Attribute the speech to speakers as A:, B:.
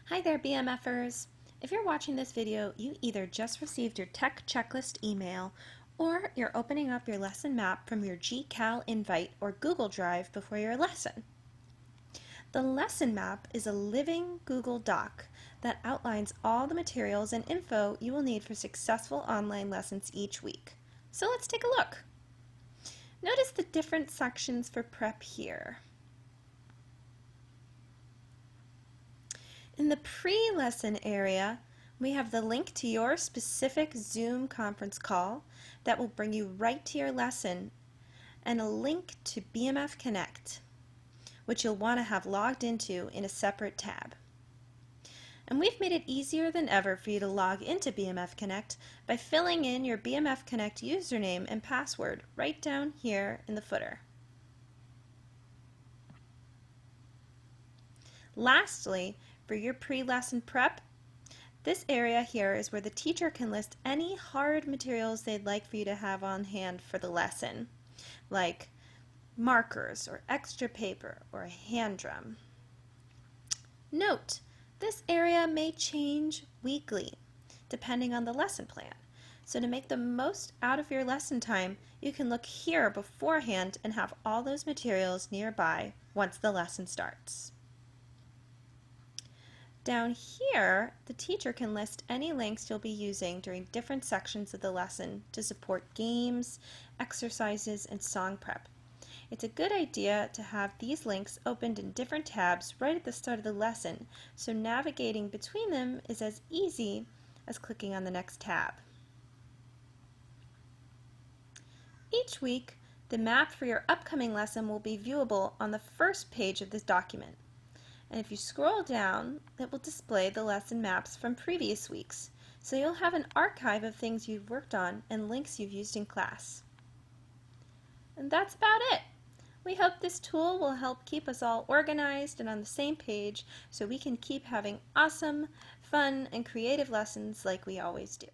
A: Hi there, BMFers. If you're watching this video, you either just received your tech checklist email or you're opening up your lesson map from your GCal invite or Google Drive before your lesson. The lesson map is a living Google Doc that outlines all the materials and info you will need for successful online lessons each week. So let's take a look. Notice the different sections for prep here. In the pre-lesson area, we have the link to your specific Zoom conference call that will bring you right to your lesson, and a link to BMF Connect, which you'll want to have logged into in a separate tab. And we've made it easier than ever for you to log into BMF Connect by filling in your BMF Connect username and password right down here in the footer. Lastly, for your pre-lesson prep, this area here is where the teacher can list any hard materials they'd like for you to have on hand for the lesson, like markers or extra paper or a hand drum. Note, this area may change weekly depending on the lesson plan. So to make the most out of your lesson time, you can look here beforehand and have all those materials nearby once the lesson starts. Down here, the teacher can list any links you'll be using during different sections of the lesson to support games, exercises, and song prep. It's a good idea to have these links opened in different tabs right at the start of the lesson, so navigating between them is as easy as clicking on the next tab. Each week, the map for your upcoming lesson will be viewable on the first page of this document. And if you scroll down, it will display the lesson maps from previous weeks, so you'll have an archive of things you've worked on and links you've used in class. And that's about it. We hope this tool will help keep us all organized and on the same page so we can keep having awesome, fun, and creative lessons like we always do.